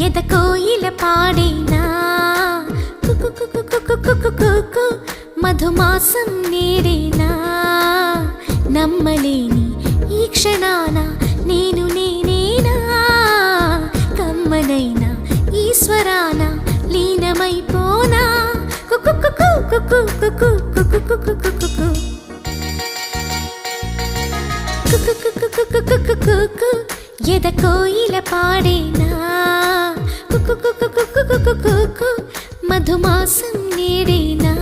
ఎద కోయిల పాడేనా మధుమాసం నేడేనా నమ్మలేని ఈ క్షణాన నేను నేనేనా కమ్మనైనా ఈశ్వరాన లీనమైపోనా ఎద కోయిల పాడేనా మధుమాసం నేడేనా